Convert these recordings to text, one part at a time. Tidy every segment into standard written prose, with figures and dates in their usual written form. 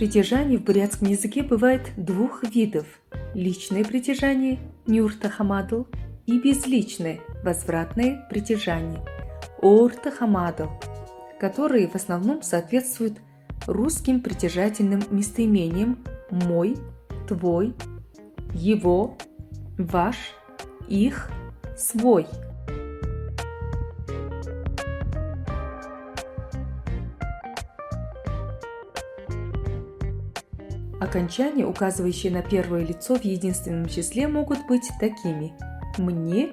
Притяжаний в бурятском языке бывает двух видов: личное притяжание нюртахамадл и безличное возвратное притяжание ортахамадл, которые в основном соответствуют русским притяжательным местоимениям мой, твой, его, ваш, их, свой. Окончания, указывающие на первое лицо в единственном числе, могут быть такими: мне,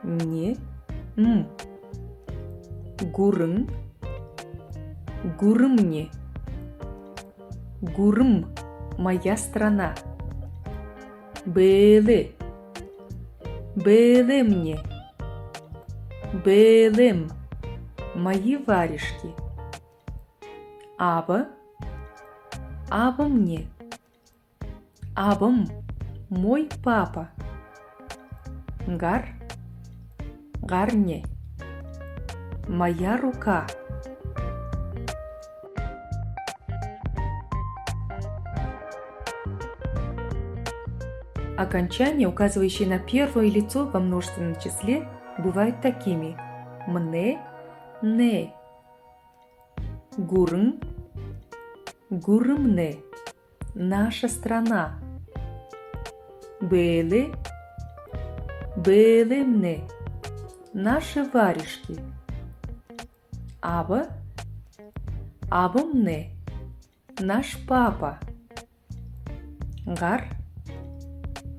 мне, гурын, гурымне, гурым, моя страна, бэлэ, бэлэмне, бэлэм, мои варежки, аба, аба мне, абам, мой папа, гар, гарне, моя рука. Окончания, указывающие на первое лицо во множественном числе, бывают такими: мне, не, гурын, гурымне, наша страна, бэлэ, бэлэмне, наши варежки, аба, абамне, наш папа, гар,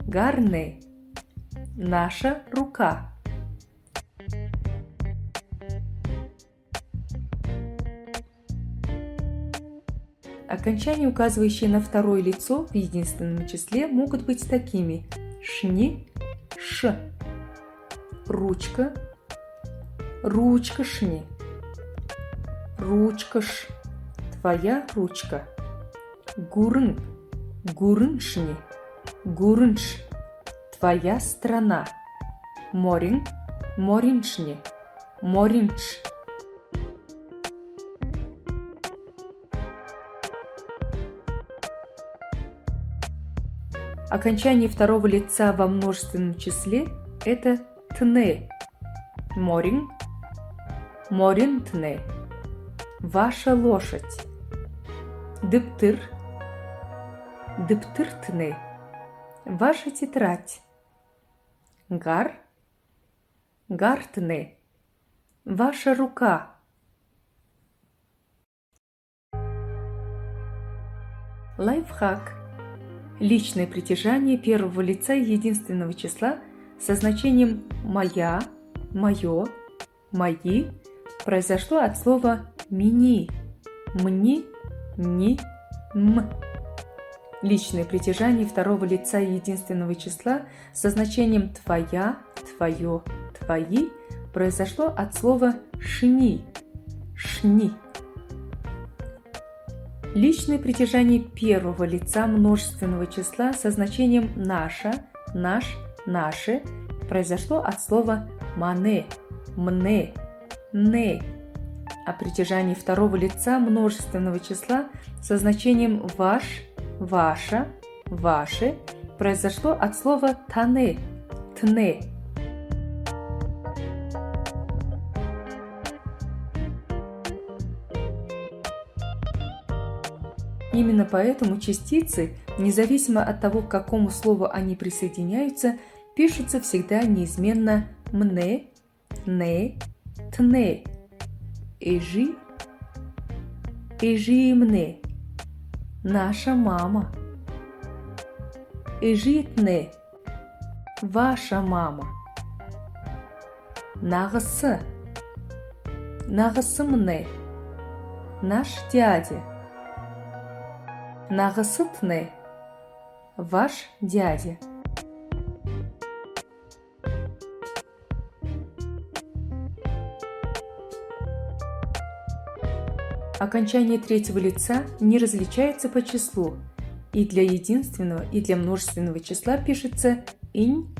гарне, наша рука. Окончания, указывающие на второе лицо в единственном числе, могут быть такими: шни, ш, ручка, ручка-шни, ручка-ш, твоя ручка, гурын, гурын-шни, гурынш, твоя страна, морин, мориншни, моринш. Окончание второго лица во множественном числе – это тне, морин, моринтне, ваша лошадь, дыптыр, дыптыртне, ваша тетрадь, гар, гартне, ваша рука. Лайфхак. Личное притяжание первого лица единственного числа со значением «моя», «моё», «мои» произошло от слова «мини», «мни», «ни», «м». Личное притяжание второго лица единственного числа со значением «твоя», «твоё», «твои» произошло от слова «шни», «шни». Личное притяжание первого лица множественного числа со значением «наша», «наш», «наши» произошло от слова «мане», «мне», «не». А притяжание второго лица множественного числа со значением «ваш», «ваша», «ваши» произошло от слова «тане», «тне». Именно поэтому частицы, независимо от того, к какому слову они присоединяются, пишутся всегда неизменно «мне», «не», «тне». Эжи, эжимне, наша мама. Эжитне, ваша мама. Нағысы, нағысымне, наш дядя. Нағысытне, ваш дядя. Окончание третьего лица не различается по числу, и для единственного, и для множественного числа пишется инь,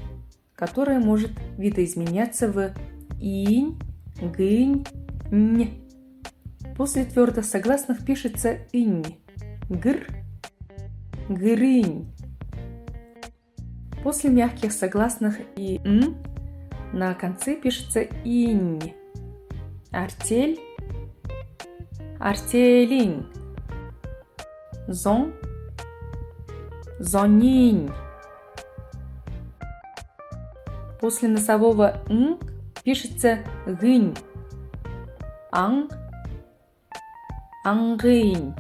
которое может видоизменяться в инь, гынь, нь. После твердых согласных пишется инь, гр, Грынь. После мягких согласных и «н» на конце пишется «инь». Артель, артелинь. Зон, зонинь. После носового «н» пишется «гынь». Ан, ангынь.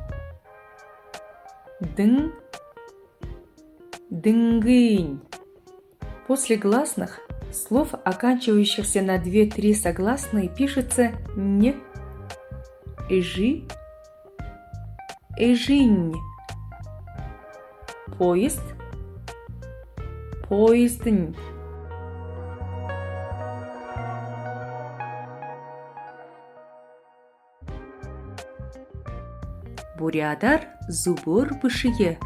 Дын, дынгынь. После гласных слов, оканчивающихся на 2-3 согласные, пишется «н», «эжи», «эжинь». Поезд, поездынь. Бурядар зубур бышые.